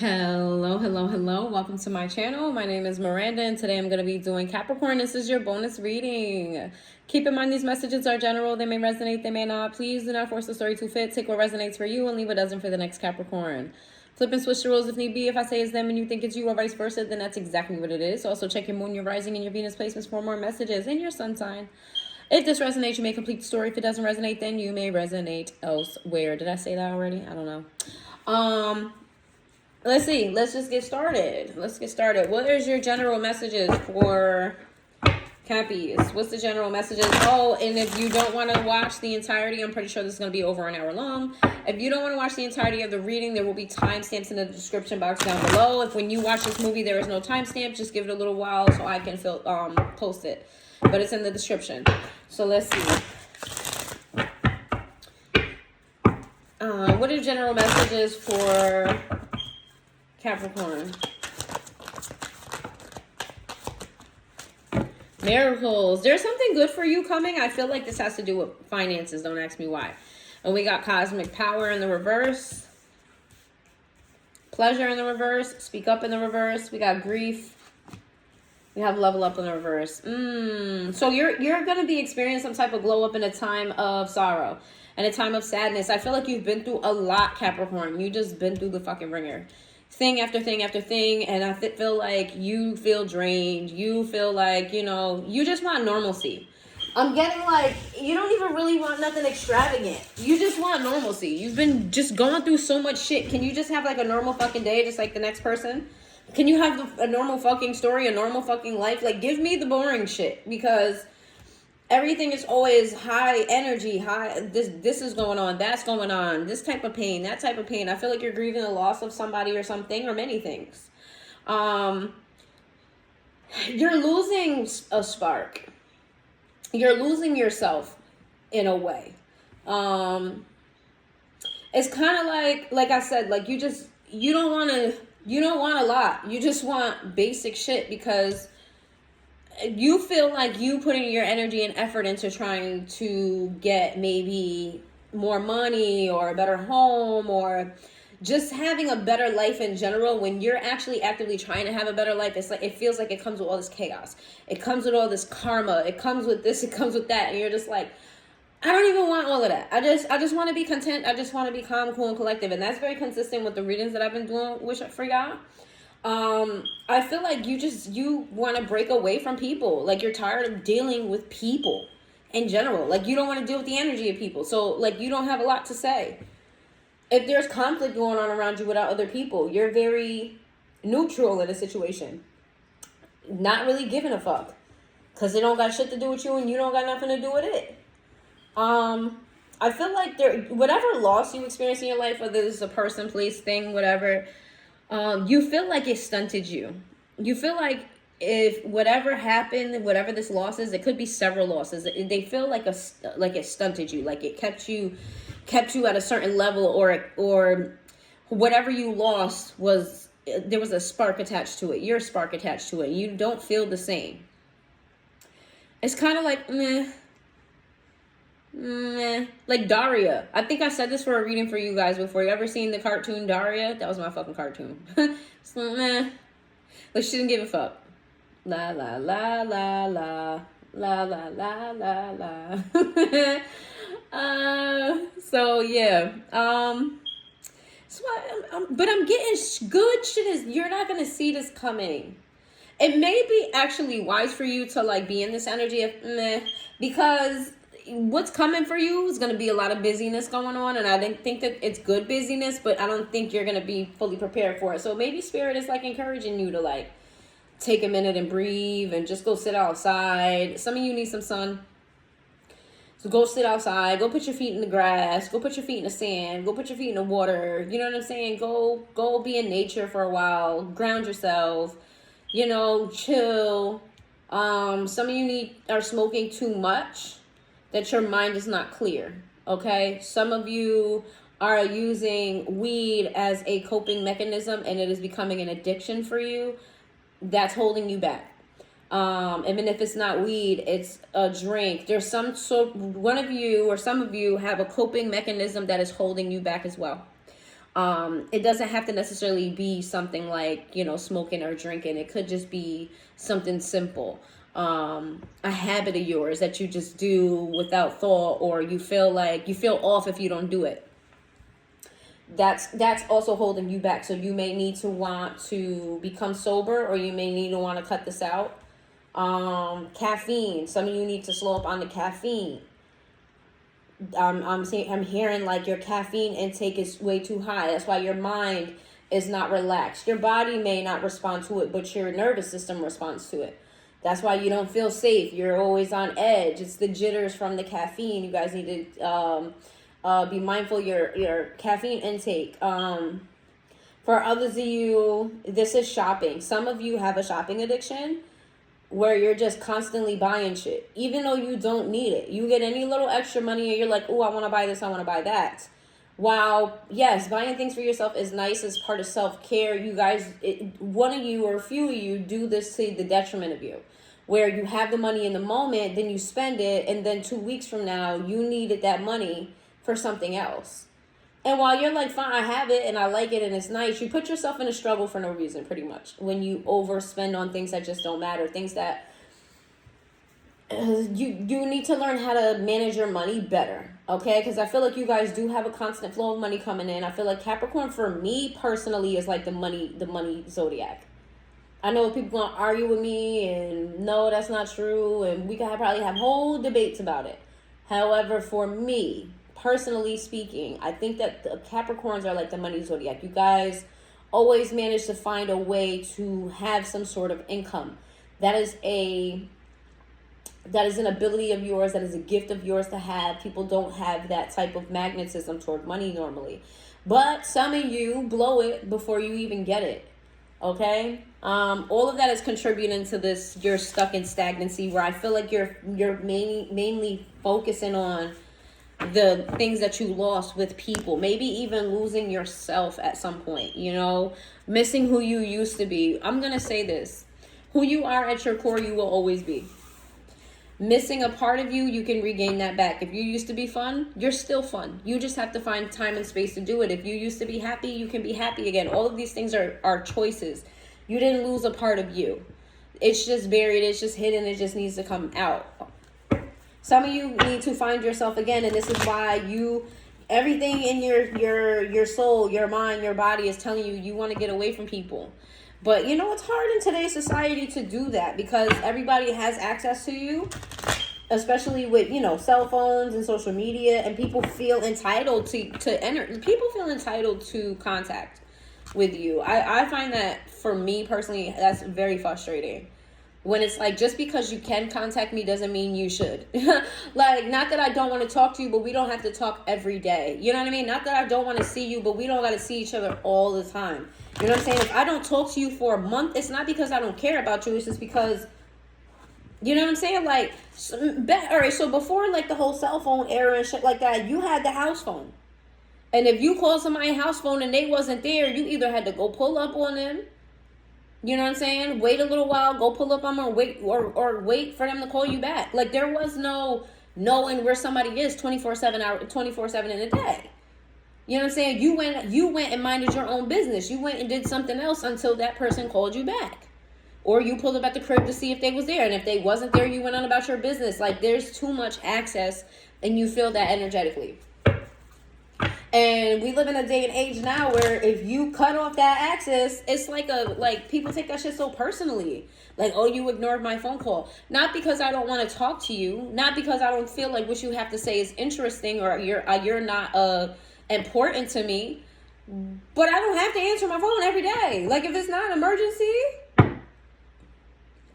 Hello, hello, hello. Welcome to my channel. My name is Miranda, and today I'm going to be doing Capricorn. This is your bonus reading. Keep in mind these messages are general. They may resonate, they may not. Please do not force the story to fit. Take what resonates for you and leave what doesn't for the next Capricorn. Flip and switch the roles if need be. If I say it's them and you think it's you or vice versa, then that's exactly what it is. Also, check your moon, your rising, and your Venus placements for more messages and your sun sign. If this resonates, you may complete the story. If it doesn't resonate, then you may resonate elsewhere. Did I say that already? I don't know. Let's see. Let's just get started. What is your general messages for Cappies? What's the general messages? Oh, and if you don't want to watch the entirety, I'm pretty sure this is going to be over an hour long. If you don't want to watch the entirety of the reading, there will be timestamps in the description box down below. If when you watch this movie, there is no timestamp, just give it a little while so I can post it. But it's in the description. So let's see. What are general messages for Capricorn? Miracles. There's something good for you coming. I feel like this has to do with finances. Don't ask me why. And we got cosmic power in the reverse. Pleasure in the reverse. Speak up in the reverse. We got grief. We have level up in the reverse. So you're going to be experiencing some type of glow up in a time of sorrow and a time of sadness. I feel like you've been through a lot, Capricorn. You just been through the fucking ringer. Thing after thing after thing, and I feel like you feel drained. You feel like, you just want normalcy. I'm getting like, you don't even really want nothing extravagant. You just want normalcy. You've been just going through so much shit. Can you just have like a normal fucking day just like the next person? Can you have a normal fucking story, a normal fucking life? Like, give me the boring shit, because everything is always high energy, high. This is going on, that's going on, this type of pain, that type of pain. I feel like you're grieving the loss of somebody or something or many things. You're losing a spark. You're losing yourself in a way. It's kind of like I said, like you don't want a lot. You just want basic shit, because you feel like you putting your energy and effort into trying to get maybe more money or a better home or just having a better life in general. When you're actually actively trying to have a better life, it's like it feels like it comes with all this chaos. It comes with all this karma. It comes with this. It comes with that, and you're just like, I don't even want all of that. I just want to be content. I just want to be calm, cool, and collective, and that's very consistent with the readings that I've been doing for y'all. I feel like you want to break away from people. Like, you're tired of dealing with people in general. Like, you don't want to deal with the energy of people. So, like, you don't have a lot to say. If there's conflict going on around you without other people, you're very neutral in a situation. Not really giving a fuck. Because it don't got shit to do with you and you don't got nothing to do with it. I feel like whatever loss you experience in your life, whether it's a person, place, thing, whatever, you feel like it stunted you. You feel like if whatever happened, whatever this loss is, it could be several losses. They feel like it stunted you, like it kept you at a certain level, or whatever you lost there was a spark attached to it. You're a spark attached to it. You don't feel the same. It's kind of like meh. Like Daria. I think I said this for a reading for you guys before. You ever seen the cartoon Daria? That was my fucking cartoon. So, like, she didn't give a fuck. La la la la la la la la la la. So yeah. So but I'm getting good shit. Is you're not gonna see this coming. It may be actually wise for you to like be in this energy of meh, because what's coming for you is going to be a lot of busyness going on, and I didn't think that it's good busyness, but I don't think you're going to be fully prepared for it. So maybe Spirit is like encouraging you to like take a minute and breathe and just go sit outside. Some of you need some sun, so go sit outside, go put your feet in the grass, go put your feet in the sand, go put your feet in the water. You know what I'm saying? Go be in nature for a while, ground yourself, chill. Some of you are smoking too much, that your mind is not clear, okay? Some of you are using weed as a coping mechanism, and it is becoming an addiction for you. That's holding you back. Even if it's not weed, it's a drink. There's one of you or some of you have a coping mechanism that is holding you back as well. It doesn't have to necessarily be something like, smoking or drinking. It could just be something simple. A habit of yours that you just do without thought, or you feel off if you don't do it. That's also holding you back. So you may need to want to become sober, or you may need to want to cut this out. Caffeine. Some of you need to slow up on the caffeine. I'm hearing like your caffeine intake is way too high. That's why your mind is not relaxed. Your body may not respond to it, but your nervous system responds to it. That's why you don't feel safe. You're always on edge. It's the jitters from the caffeine. You guys need to be mindful of your caffeine intake. For others of you, this is shopping. Some of you have a shopping addiction where you're just constantly buying shit, even though you don't need it. You get any little extra money and you're like, oh, I want to buy this, I want to buy that. While, yes, buying things for yourself is nice as part of self-care, you guys, one of you or a few of you do this to the detriment of you, where you have the money in the moment, then you spend it, and then 2 weeks from now, you needed that money for something else. And while you're like, fine, I have it and I like it and it's nice, you put yourself in a struggle for no reason, pretty much, when you overspend on things that just don't matter, things that you need to learn how to manage your money better, okay? Because I feel like you guys do have a constant flow of money coming in. I feel like Capricorn, for me personally, is like the money zodiac. I know people gonna argue with me and no, that's not true, and we can probably have whole debates about it. However, for me, personally speaking, I think that the Capricorns are like the money zodiac. You guys always manage to find a way to have some sort of income. That is an ability of yours. That is a gift of yours to have. People don't have that type of magnetism toward money normally. But some of you blow it before you even get it. Okay? All of that is contributing to this, you're stuck in stagnancy, where I feel like you're mainly focusing on the things that you lost with people, maybe even losing yourself at some point, missing who you used to be. I'm going to say this. Who you are at your core, you will always be. Missing a part of you, you can regain that back. If you used to be fun, you're still fun. You just have to find time and space to do it. If you used to be happy, you can be happy again. All of these things are choices. You didn't lose a part of you. It's just buried. It's just hidden. It just needs to come out. Some of you need to find yourself again, and this is why everything in your soul, your mind, your body is telling you want to get away from people. But it's hard in today's society to do that, because everybody has access to you, especially with cell phones and social media, and people feel entitled to enter. People feel entitled to contact with you. I find that, for me personally, that's very frustrating. When it's like, just because you can contact me doesn't mean you should. Like, not that I don't want to talk to you, but we don't have to talk every day. You know what I mean? Not that I don't want to see you, but we don't got to see each other all the time. You know what I'm saying? If I don't talk to you for a month, it's not because I don't care about you. It's just because, you know what I'm saying? Like, all right, so before like the whole cell phone era and shit like that, you had the house phone. And if you called somebody's house phone and they wasn't there, you either had to go pull up on them. You know what I'm saying? Wait a little while, go pull up on them, or wait for them to call you back. Like, there was no knowing where somebody is 24/7 in a day. You know what I'm saying? You went and minded your own business. You went and did something else until that person called you back. Or you pulled up at the crib to see if they was there. And if they wasn't there, you went on about your business. Like, there's too much access, and you feel that energetically. And we live in a day and age now where if you cut off that access, it's like people take that shit so personally. Like, oh, you ignored my phone call. Not because I don't want to talk to you. Not because I don't feel like what you have to say is interesting, or you're not important to me. But I don't have to answer my phone every day. Like, if it's not an emergency,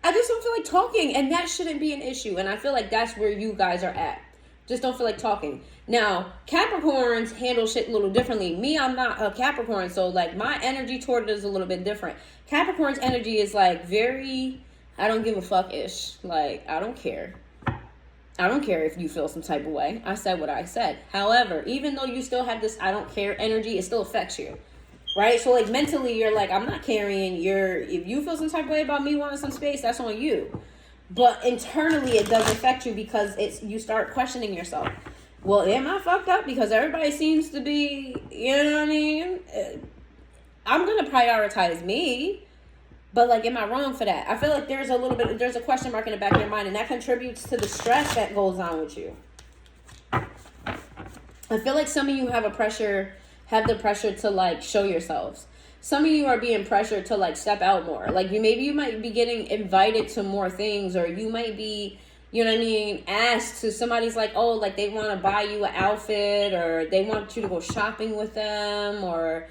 I just don't feel like talking. And that shouldn't be an issue. And I feel like that's where you guys are at. Just don't feel like talking. Now, Capricorns handle shit a little differently. Me, I'm not a Capricorn, so like my energy toward it is a little bit different. Capricorn's energy is like very, I don't give a fuck-ish. Like, I don't care. I don't care if you feel some type of way. I said what I said. However, even though you still have this I don't care energy, it still affects you. Right? So like mentally, you're like, I'm not carrying if you feel some type of way about me wanting some space, that's on you. But internally, it does affect you because you start questioning yourself. Well, am I fucked up? Because everybody seems to be, you know what I mean? I'm going to prioritize me. But, like, am I wrong for that? I feel like there's a question mark in the back of your mind, and that contributes to the stress that goes on with you. I feel like some of you have the pressure to, like, show yourselves. Some of you are being pressured to, like, step out more. Like, you might be getting invited to more things, or you might be, you know what I mean, asked to, somebody's like, oh, like, they want to buy you an outfit, or they want you to go shopping with them, or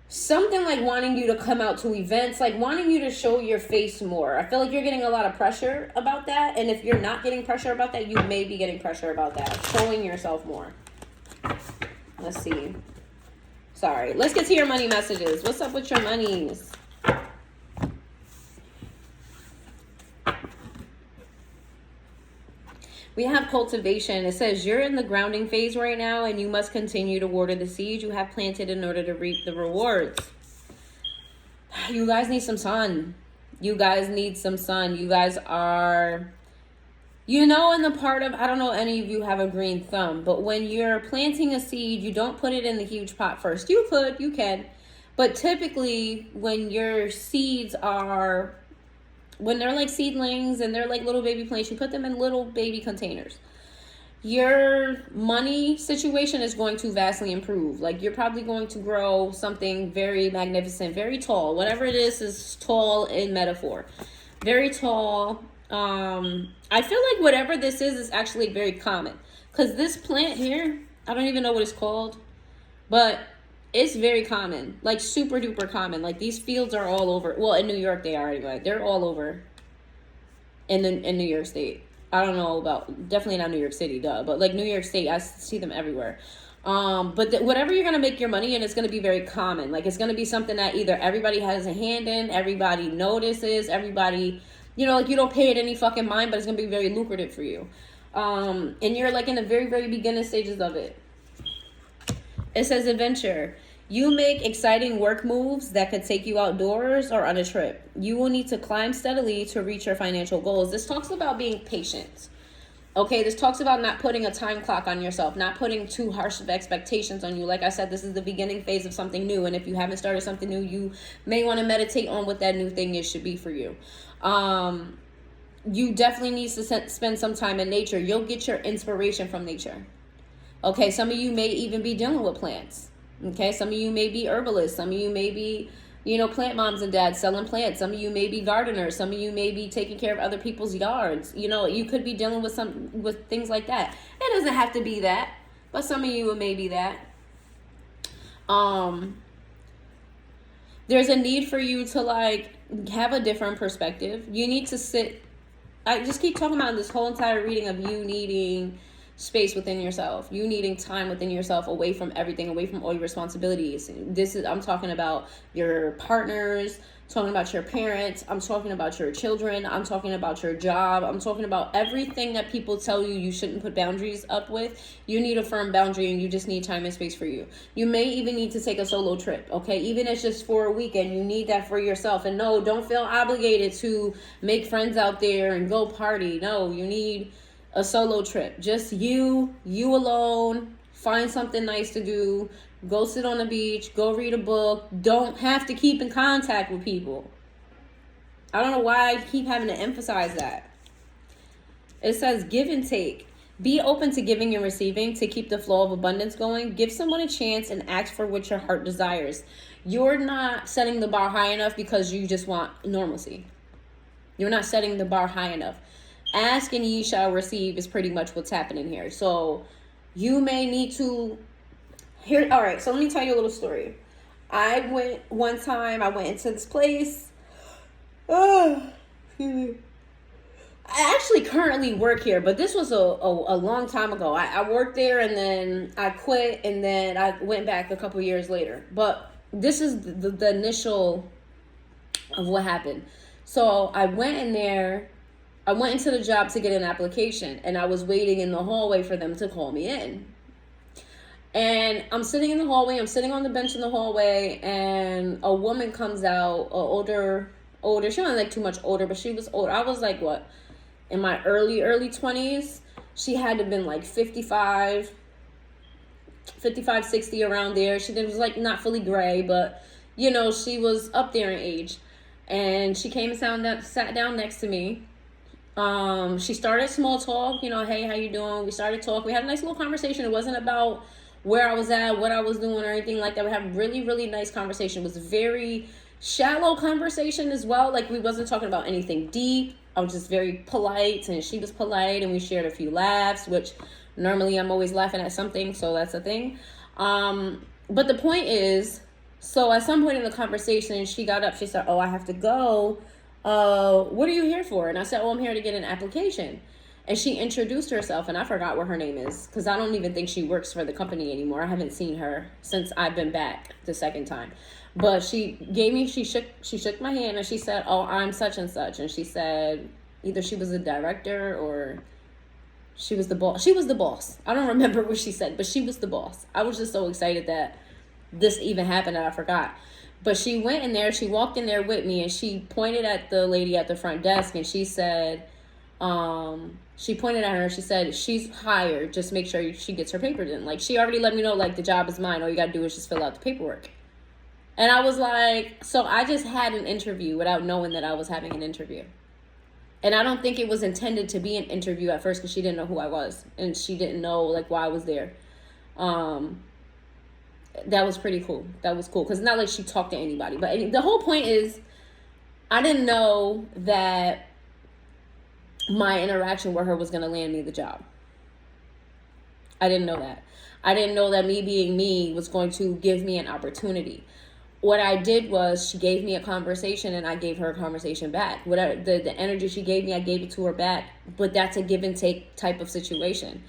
something, like wanting you to come out to events, like wanting you to show your face more. I feel like you're getting a lot of pressure about that. And if you're not getting pressure about that, you may be getting pressure about that. Showing yourself more. Let's see. Sorry. Let's get to your money messages. What's up with your monies? We have cultivation. It says you're in the grounding phase right now, and you must continue to water the seeds you have planted in order to reap the rewards. You guys need some sun. You guys need some sun. You guys are, in the part of, I don't know, any of you have a green thumb, but when you're planting a seed, you don't put it in the huge pot first. You can. But typically, when your seeds are, when they're like seedlings and they're like little baby plants, you put them in little baby containers. Your money situation is going to vastly improve. Like, you're probably going to grow something very magnificent, very tall. Whatever it is tall in metaphor. Very tall. I feel like whatever this is actually very common. Because this plant here, I don't even know what it's called. But it's very common, like super duper common. Like, these fields are all over. Well, in New York they are anyway. They're all over in New York State. I don't know about, definitely not New York City, duh. But like New York State, I see them everywhere. But whatever you're gonna make your money in, it's gonna be very common. Like, it's gonna be something that either everybody has a hand in, everybody notices, everybody, like, you don't pay it any fucking mind, but it's gonna be very lucrative for you. And you're like in the very, very beginning stages of it. It says adventure. You make exciting work moves that could take you outdoors or on a trip. You will need to climb steadily to reach your financial goals. This talks about being patient. Okay, this talks about not putting a time clock on yourself, not putting too harsh of expectations on you. Like I said, this is the beginning phase of something new. And if you haven't started something new, you may want to meditate on what that new thing is should be for you. You definitely need to spend some time in nature. You'll get your inspiration from nature. Okay, some of you may even be dealing with plants. Okay, some of you may be herbalists. Some of you may be, plant moms and dads selling plants. Some of you may be gardeners. Some of you may be taking care of other people's yards. You could be dealing with things like that. It doesn't have to be that, but some of you may be that. There's a need for you to, like, have a different perspective. You need to sit. I just keep talking about this whole entire reading of you needing space within yourself, you needing time within yourself, away from everything, away from all your responsibilities. I'm talking about your partners, talking about your parents, I'm talking about your children, I'm talking about your job, I'm talking about everything that people tell you shouldn't put boundaries up with. You need a firm boundary, and you just need time and space for you. You may even need to take a solo trip, okay? Even if it's just for a weekend, you need that for yourself. And no, don't feel obligated to make friends out there and go party. No, you need a solo trip. Just you alone. Find something nice to do. Go sit on the beach. Go read a book. Don't have to keep in contact with people. I don't know why I keep having to emphasize that. It says give and take. Be open to giving and receiving to keep the flow of abundance going. Give someone a chance and ask for what your heart desires. You're not setting the bar high enough because you just want normalcy. You're not setting the bar high enough. Ask and ye shall receive is pretty much what's happening here. So you may need to all right, so let me tell you a little story. One time I went into this place. Excuse me. I actually currently work here, but this was a long time ago. I worked there, and then I quit, and then I went back a couple years later. But this is the initial of what happened. So I went in there. I went into the job to get an application, and I was waiting in the hallway for them to call me in. And I'm sitting in the hallway. I'm sitting on the bench in the hallway, and a woman comes out, older. She wasn't like too much older, but she was older. I was like, what, in my early 20s? She had to have been like 55, 60, around there. She was like not fully gray, but you know, she was up there in age. And she came and sat down next to me. She started small talk, you know, hey, how you doing? We started talking. We had a nice little conversation. It wasn't about where I was at, what I was doing, or anything like that. We had a really, really nice conversation. It was a very shallow conversation as well. Like, we wasn't talking about anything deep. I was just very polite, and she was polite, and we shared a few laughs, which normally I'm always laughing at something, so that's a thing. But the point is, so at some point in the conversation, she got up. She said, oh, I have to go. What are you here for? And I said, oh, I'm here to get an application. And she introduced herself, and I forgot what her name is, because I don't even think she works for the company anymore. I haven't seen her since I've been back the second time. But she shook my hand, and she said, oh, I'm such and such. And she said either she was a director or she was the boss. She was the boss. I don't remember what she said, but she was the boss. I was just so excited that this even happened that I forgot. But she went in there, she walked in there with me, and she pointed at the lady at the front desk, and she said, she pointed at her, and she said, she's hired, just make sure she gets her papers in. Like, she already let me know, like, the job is mine, all you gotta do is just fill out the paperwork. And I was like, so I just had an interview without knowing that I was having an interview. And I don't think it was intended to be an interview at first, because she didn't know who I was, and she didn't know, like, why I was there. That was pretty cool. That was cool, because it's not like she talked to anybody. But the whole point is, I didn't know that my interaction with her was going to land me the job. I didn't know that. I didn't know that me being me was going to give me an opportunity. What I did was, she gave me a conversation, and I gave her a conversation back. Whatever the energy she gave me, I gave it to her back. But that's a give and take type of situation.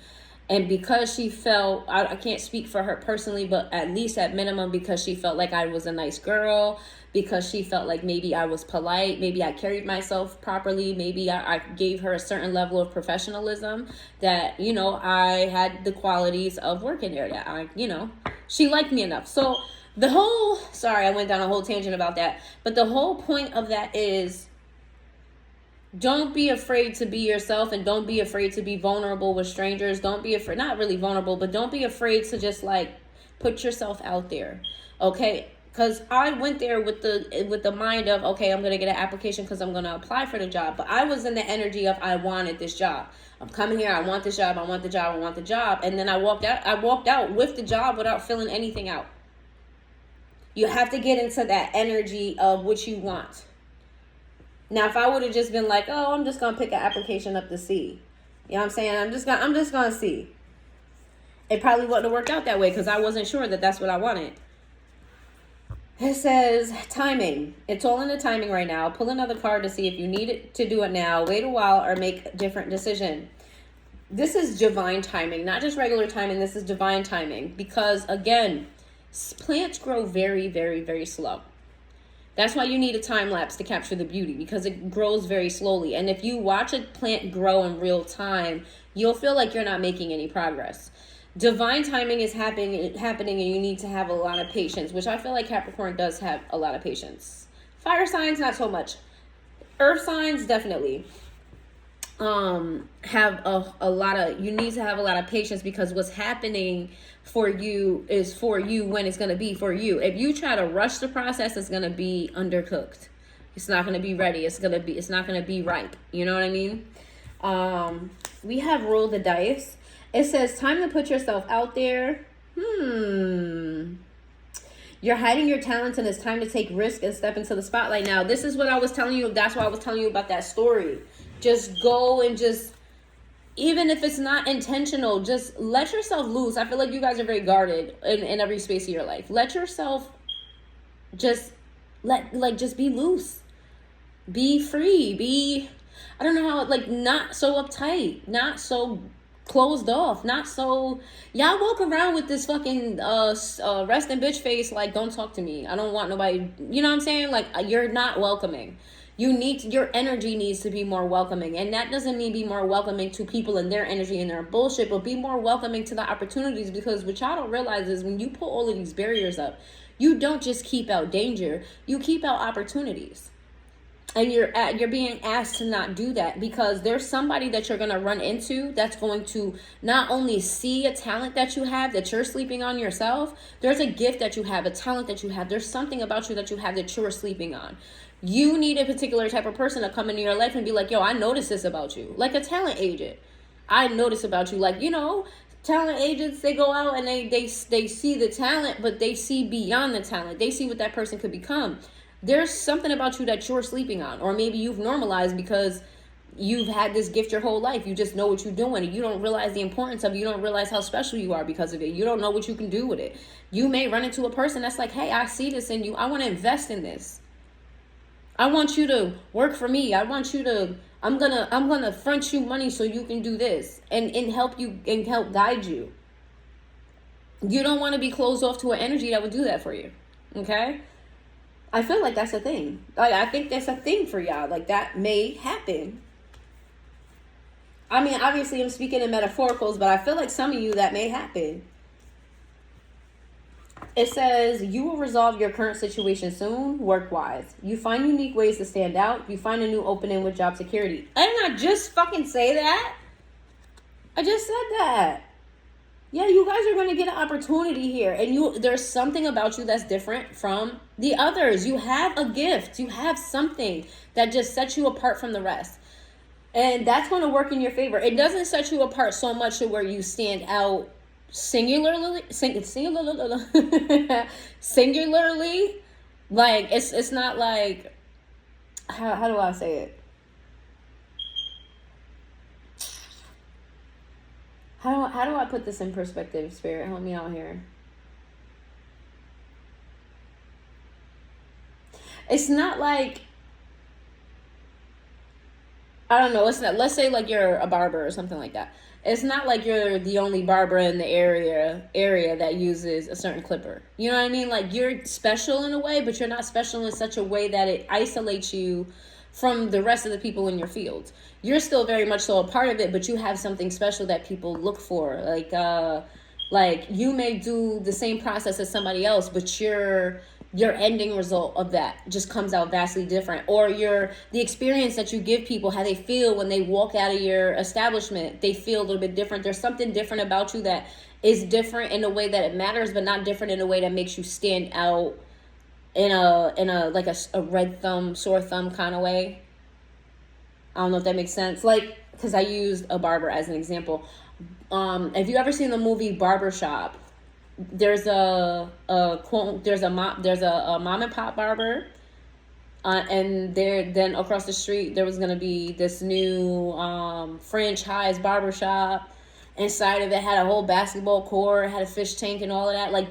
And because she felt, I can't speak for her personally, but at least at minimum, because she felt like I was a nice girl, because she felt like maybe I was polite, maybe I carried myself properly, maybe I gave her a certain level of professionalism, that, you know, I had the qualities of working there, that I, you know, she liked me enough. So the whole, sorry, I went down a whole tangent about that, but the whole point of that is, don't be afraid to be yourself, and don't be afraid to be vulnerable with strangers. Don't be afraid, not really vulnerable, but don't be afraid to just like put yourself out there. Okay? Because I went there with the mind of, okay, I'm going to get an application because I'm going to apply for the job. But I was in the energy of, I wanted this job. I'm coming here. I want this job. I want the job. I want the job. And then I walked out with the job without filling anything out. You have to get into that energy of what you want. Now, if I would have just been like, oh, I'm just going to pick an application up to see. You know what I'm saying? I'm just going to see. It probably wouldn't have worked out that way, because I wasn't sure that that's what I wanted. It says timing. It's all in the timing right now. Pull another card to see if you need it to do it now. Wait a while or make a different decision. This is divine timing, not just regular timing. This is divine timing, because, again, plants grow very, very, very slow. That's why you need a time lapse to capture the beauty, because it grows very slowly. And if you watch a plant grow in real time, you'll feel like you're not making any progress. Divine timing is happening, and you need to have a lot of patience, which I feel like Capricorn does have a lot of patience. Fire signs, not so much. Earth signs, definitely. Have a lot of, you need to have a lot of patience, because what's happening for you is for you when it's going to be for you. If you try to rush the process, it's going to be undercooked. It's not going to be ready. It's not going to be ripe. You know what I mean? We have roll the dice. It says time to put yourself out there. You're hiding your talents, and it's time to take risk and step into the spotlight. Now, this is what I was telling you. That's why I was telling you about that story. Just go and just, even if it's not intentional, just let yourself loose. I feel like you guys are very guarded in every space of your life. Let yourself just be loose. Be free. I don't know how, like, not so uptight, not so closed off, not so, y'all walk around with this fucking resting bitch face, like, don't talk to me. I don't want nobody, you know what I'm saying? Like, you're not welcoming. Your energy needs to be more welcoming. And that doesn't mean be more welcoming to people and their energy and their bullshit, but be more welcoming to the opportunities, because what y'all don't realize is when you put all of these barriers up, you don't just keep out danger, you keep out opportunities. And you're being asked to not do that, because there's somebody that you're going to run into that's going to not only see a talent that you have that you're sleeping on yourself. There's a gift that you have, a talent that you have. There's something about you that you have that you're sleeping on. You need a particular type of person to come into your life and be like, yo, I noticed this about you. Like a talent agent. I notice about you. Like, you know, talent agents, they go out and they see the talent, but they see beyond the talent. They see what that person could become. There's something about you that you're sleeping on, or maybe you've normalized because you've had this gift your whole life. You just know what you're doing, and you don't realize the importance of it. You don't realize how special you are because of it. You don't know what you can do with it. You may run into a person that's like, hey, I see this in you. I want to invest in this. I want you to work for me. I want you to, I'm gonna front you money so you can do this and help you and help guide you. You don't want to be closed off to an energy that would do that for you. Okay? I feel like that's a thing. Like, I think that's a thing for y'all. Like, that may happen. I mean, obviously I'm speaking in metaphoricals, but I feel like some of you that may happen. It says, you will resolve your current situation soon, work-wise. You find unique ways to stand out. You find a new opening with job security. I did not just fucking say that. I just said that. Yeah, you guys are going to get an opportunity here. And there's something about you that's different from the others. You have a gift. You have something that just sets you apart from the rest. And that's going to work in your favor. It doesn't set you apart so much to where you stand out singularly. Like, it's not like, how do I say it? How do I put this in perspective, Spirit? Help me out here. It's not like, I don't know, it's not, let's say like you're a barber or something like that. It's not like you're the only barber in the area that uses a certain clipper. You know what I mean? Like, you're special in a way, but you're not special in such a way that it isolates you from the rest of the people in your field. You're still very much so a part of it, but you have something special that people look for. Like you may do the same process as somebody else, but your ending result of that just comes out vastly different. Or the experience that you give people, how they feel when they walk out of your establishment, they feel a little bit different. There's something different about you that is different in a way that it matters, but not different in a way that makes you stand out in a like a red thumb, sore thumb kind of way. I don't know if that makes sense. Like, because I used a barber as an example. Have you ever seen the movie Barbershop? There's a mom and pop barber, and then across the street there was gonna be this new franchise barbershop. Inside of it had a whole basketball court, had a fish tank and all of that. Like,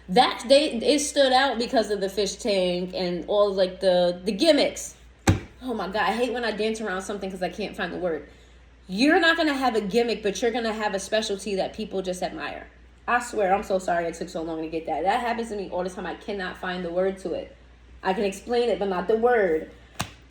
it stood out because of the fish tank and all of, like, the gimmicks. Oh my God, I hate when I dance around something because I can't find the word. You're not gonna have a gimmick, but you're gonna have a specialty that people just admire. I swear, I'm so sorry it took so long to get that. That happens to me all the time. I cannot find the word to it. I can explain it, but not the word.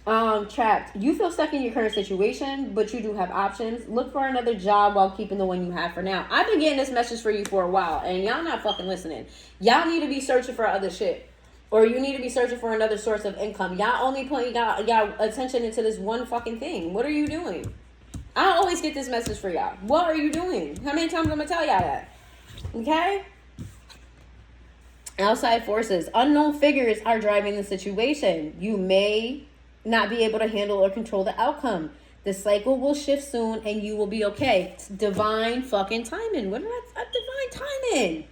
Trapped. You feel stuck in your current situation, but you do have options. Look for another job while keeping the one you have for now. I've been getting this message for you for a while, and y'all not fucking listening. Y'all need to be searching for other shit. Or you need to be searching for another source of income. Y'all only putting y'all attention into this one fucking thing. What are you doing? I always get this message for y'all. What are you doing? How many times I'm gonna tell y'all that? Okay? Outside forces. Unknown figures are driving the situation. You may not be able to handle or control the outcome. The cycle will shift soon and you will be okay. It's divine fucking timing. What is that? Divine timing.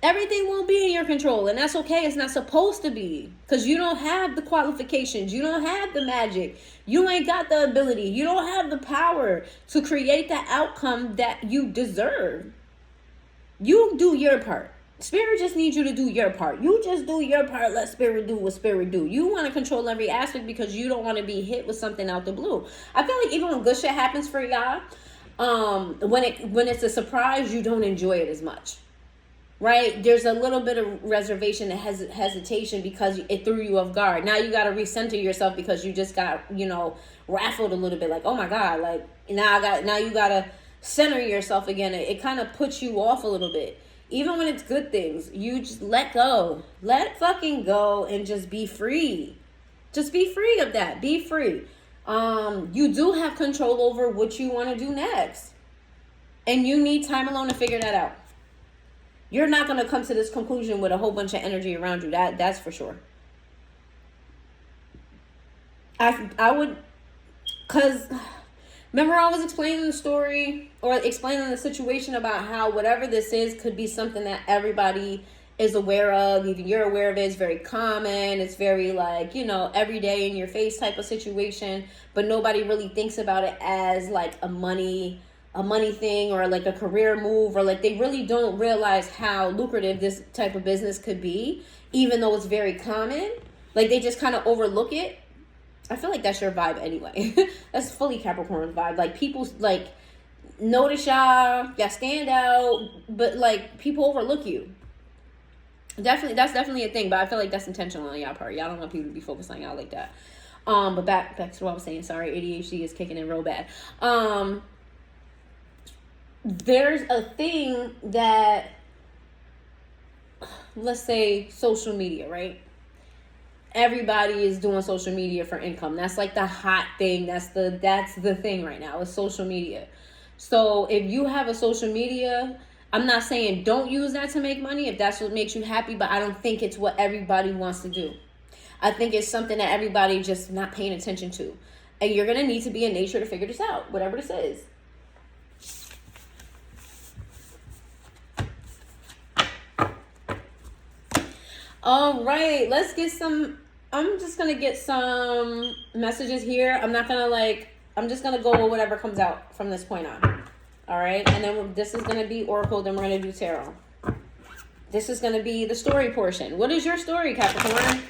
Everything won't be in your control, and that's okay. It's not supposed to be, because you don't have the qualifications. You don't have the magic. You ain't got the ability. You don't have the power to create the outcome that you deserve. You do your part. Spirit just needs you to do your part. You just do your part. Let Spirit do what Spirit do. You want to control every aspect because you don't want to be hit with something out the blue. I feel like even when good shit happens for y'all, when it's a surprise, you don't enjoy it as much. Right? There's a little bit of reservation and hesitation because it threw you off guard. Now you got to recenter yourself because you just got, raffled a little bit. Like, oh my God, like now you got to center yourself again. It kind of puts you off a little bit. Even when it's good things, you just let go. Let fucking go and just be free. Just be free of that. Be free. You do have control over what you want to do next. And you need time alone to figure that out. You're not going to come to this conclusion with a whole bunch of energy around you. That's for sure. I would, because remember I was explaining the story or explaining the situation about how whatever this is could be something that everybody is aware of. Even you're aware of it. It's very common. It's very like, you know, everyday in your face type of situation, but nobody really thinks about it as like a money thing or like a career move, or like they really don't realize how lucrative this type of business could be, even though it's very common. Like they just kind of overlook it. I feel like that's your vibe anyway. That's fully Capricorn vibe. Like people like notice y'all stand out, but like people overlook you. Definitely, that's definitely a thing, but I feel like that's intentional on y'all part. Y'all don't want people to be focused on y'all like that. But back to what I was saying. Sorry, ADHD is kicking in real bad. There's a thing that, let's say social media, right? Everybody is doing social media for income. That's like the hot thing. That's the thing right now is social media. So if you have a social media, I'm not saying don't use that to make money if that's what makes you happy, but I don't think it's what everybody wants to do. I think it's something that everybody just not paying attention to. And you're going to need to be in nature to figure this out, whatever this is. All right, let's get some, I'm just going to get some messages here. I'm just going to go with whatever comes out from this point on. All right, and then this is going to be Oracle, then we're going to do Tarot. This is going to be the story portion. What is your story, Capricorn?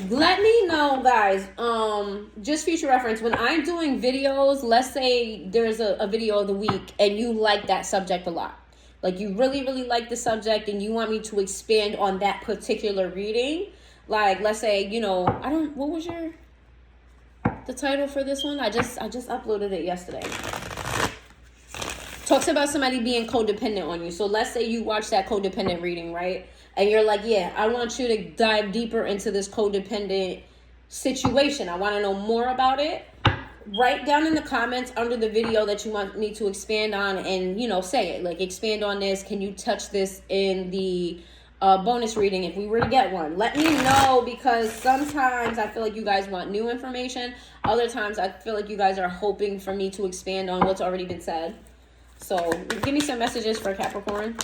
Let me know, guys. Just future reference, when I'm doing videos, let's say there's a video of the week and you like that subject a lot. Like you really, really like the subject and you want me to expand on that particular reading. Like, let's say, you know, what was the title for this one? I just uploaded it yesterday. Talks about somebody being codependent on you. So let's say you watch that codependent reading, right? And you're like, yeah, I want you to dive deeper into this codependent situation. I want to know more about it. Write down in the comments under the video that you want me to expand on and, you know, say it. Like, expand on this. Can you touch this in the bonus reading if we were to get one? Let me know, because sometimes I feel like you guys want new information. Other times I feel like you guys are hoping for me to expand on what's already been said. So give me some messages for Capricorn.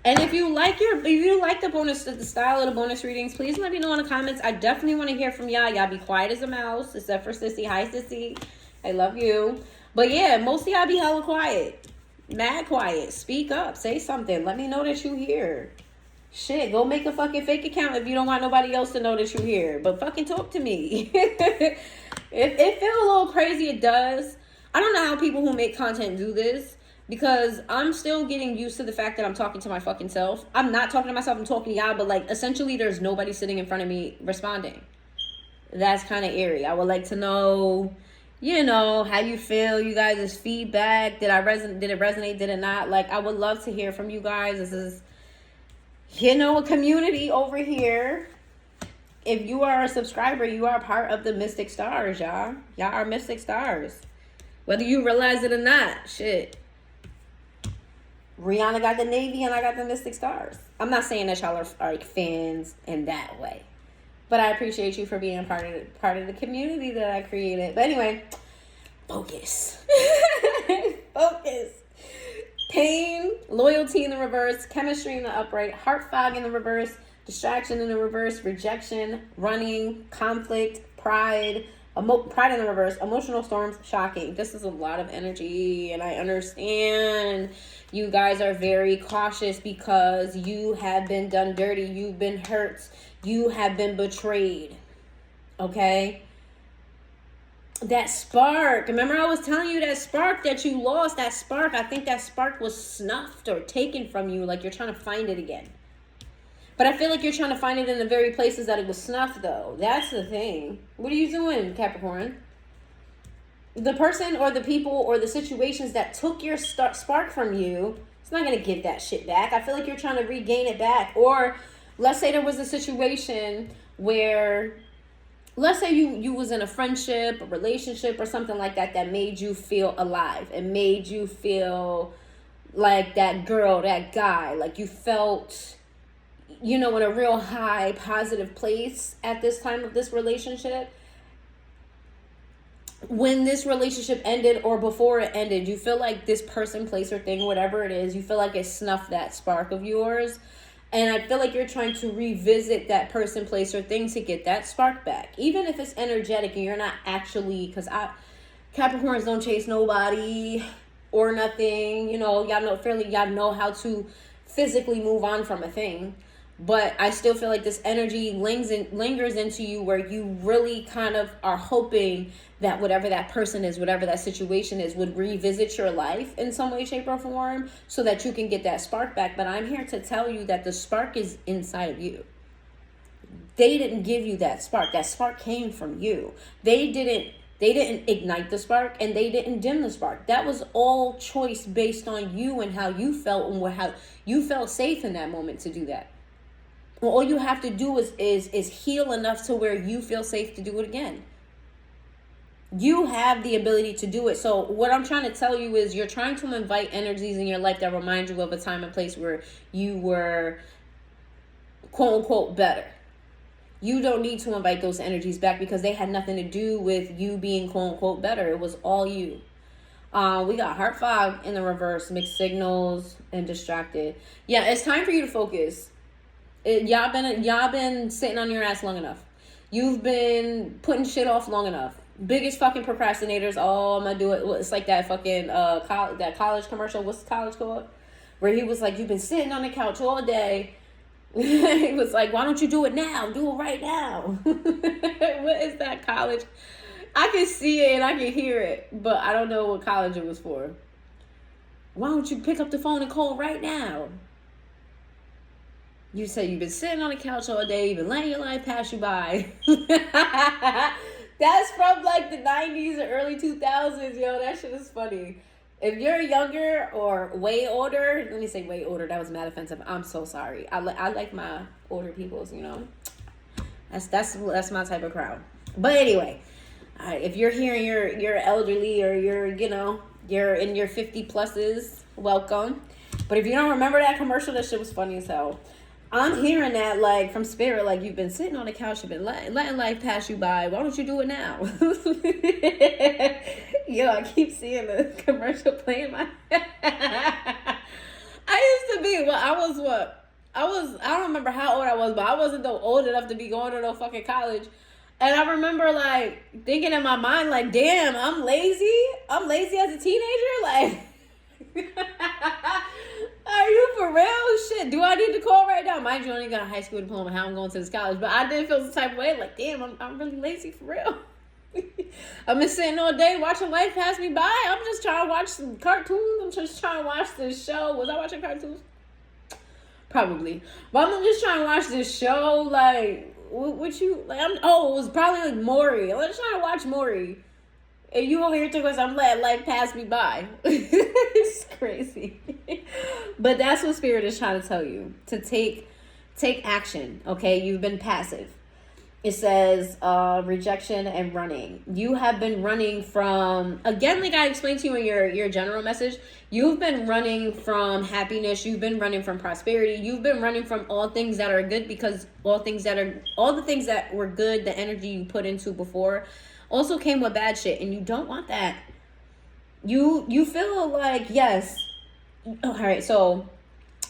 And if you like the style of the bonus readings, please let me know in the comments. I definitely want to hear from y'all. Y'all be quiet as a mouse, except for Sissy. Hi, Sissy. I love you. But yeah, most of y'all be hella quiet. Mad quiet. Speak up. Say something. Let me know that you here. Shit, go make a fucking fake account if you don't want nobody else to know that you here. But fucking talk to me. It feels a little crazy. It does. I don't know how people who make content do this, because I'm still getting used to the fact that I'm talking to my fucking self. I'm not talking to myself, I'm talking to y'all, but like essentially there's nobody sitting in front of me responding. That's kind of eerie. I would like to know, you know, how you feel, you guys' feedback. Did it resonate? Did it not? Like, I would love to hear from you guys. This is, you know, a community over here. If you are a subscriber, you are part of the Mystic Stars, y'all. Y'all are Mystic Stars. Whether you realize it or not, shit. Rihanna got the Navy and I got the Mystic Stars. I'm not saying that y'all are like fans in that way, but I appreciate you for being part of the community that I created. But anyway, focus. Focus. Pain, loyalty in the reverse, chemistry in the upright, heart fog in the reverse, distraction in the reverse, rejection, running, conflict, pride, pride in the reverse, emotional storms, shocking. This is a lot of energy, and I understand you guys are very cautious because you have been done dirty. You've been hurt. You have been betrayed. Okay? That spark. Remember I was telling you that spark that you lost, that spark. I think that spark was snuffed or taken from you, like you're trying to find it again. But I feel like you're trying to find it in the very places that it was snuffed, though. That's the thing. What are you doing, Capricorn? The person or the people or the situations that took your spark from you, it's not going to give that shit back. I feel like you're trying to regain it back. Or let's say there was a situation where, let's say you was in a friendship, a relationship or something like that that made you feel alive and made you feel like that girl, that guy, like you felt, you know, in a real high positive place at this time of this relationship. When this relationship ended or before it ended, you feel like this person, place, or thing, whatever it is, you feel like it snuffed that spark of yours. And I feel like you're trying to revisit that person, place, or thing to get that spark back. Even if it's energetic and you're not actually, because Capricorns don't chase nobody or nothing. You know, y'all know how to physically move on from a thing. But I still feel like this energy lingers into you where you really kind of are hoping that whatever that person is, whatever that situation is, would revisit your life in some way, shape, or form so that you can get that spark back. But I'm here to tell you that the spark is inside of you. They didn't give you that spark. That spark came from you. They didn't ignite the spark and they didn't dim the spark. That was all choice based on you and how you felt and how you felt safe in that moment to do that. Well, all you have to do is heal enough to where you feel safe to do it again. You have the ability to do it. So what I'm trying to tell you is you're trying to invite energies in your life that remind you of a time and place where you were, quote unquote, better. You don't need to invite those energies back because they had nothing to do with you being, quote unquote, better. It was all you. We got heart fog in the reverse, mixed signals, and distracted. Yeah, it's time for you to focus. Y'all been sitting on your ass long enough. You've been putting shit off long enough. Biggest fucking procrastinators. Oh, I'm gonna do it. It's like that fucking that college commercial. What's the college called? Where he was like, "You've been sitting on the couch all day." He was like, "Why don't you do it now? Do it right now." What is that college? I can see it and I can hear it, but I don't know what college it was for. Why don't you pick up the phone and call right now? You say you've been sitting on the couch all day, you've been letting your life pass you by. That's from like the 90s or early 2000s, yo. That shit is funny. If you're younger or way older, let me say way older. That was mad offensive. I'm so sorry. I like my older peoples, you know. That's my type of crowd. But anyway, all right, if you're here and you're elderly or you're in your 50 pluses, welcome. But if you don't remember that commercial, that shit was funny as hell. I'm hearing that like from spirit, like you've been sitting on the couch, you've been letting life pass you by. Why don't you do it now? Yo, I keep seeing the commercial playing my head. I used to be, I don't remember how old I was, but I wasn't though old enough to be going to no fucking college. And I remember like thinking in my mind, like, damn, I'm lazy. I'm lazy as a teenager. Like, are you for real? Shit, do I need to call right now? Mind you, I only got a high school diploma. How I'm going to this college, but I did feel some type of way. Like, damn, I'm really lazy for real. I've been sitting all day watching life pass me by. I'm just trying to watch some cartoons. I'm just trying to watch this show. Was I watching cartoons? Probably. But I'm just trying to watch this show. Like, what you like? It was probably like Maury. I'm just trying to watch Maury. And you over here took us, I'm letting life pass me by. It's crazy. But that's what Spirit is trying to tell you. To take action, okay? You've been passive. It says rejection and running. You have been running from, again, like I explained to you in your general message, you've been running from happiness. You've been running from prosperity. You've been running from all things that are good because all the things that were good, the energy you put into before, also came with bad shit, and you don't want that. You feel like, yes. All right, so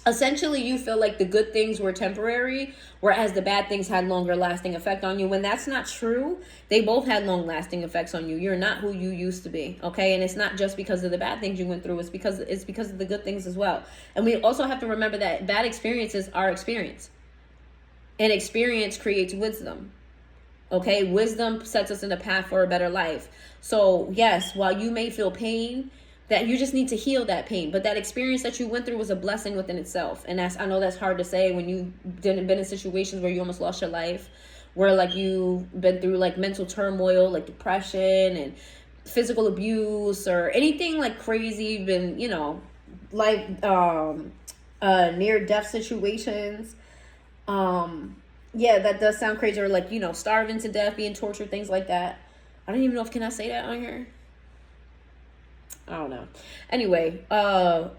essentially you feel like the good things were temporary, whereas the bad things had longer lasting effect on you. When that's not true, they both had long lasting effects on you. You're not who you used to be, okay? And it's not just because of the bad things you went through, it's because of the good things as well. And we also have to remember that bad experiences are experience. And experience creates wisdom. Okay, wisdom sets us in the path for a better life. So yes, while you may feel pain, that you just need to heal that pain. But that experience that you went through was a blessing within itself. And I know that's hard to say when you've been in situations where you almost lost your life, where like you've been through like mental turmoil, like depression and physical abuse or anything like crazy, been, you know, like near death situations. Yeah, that does sound crazy. Or like, you know, starving to death, being tortured, things like that. I don't even know if can I say that on here. I don't know. Anyway,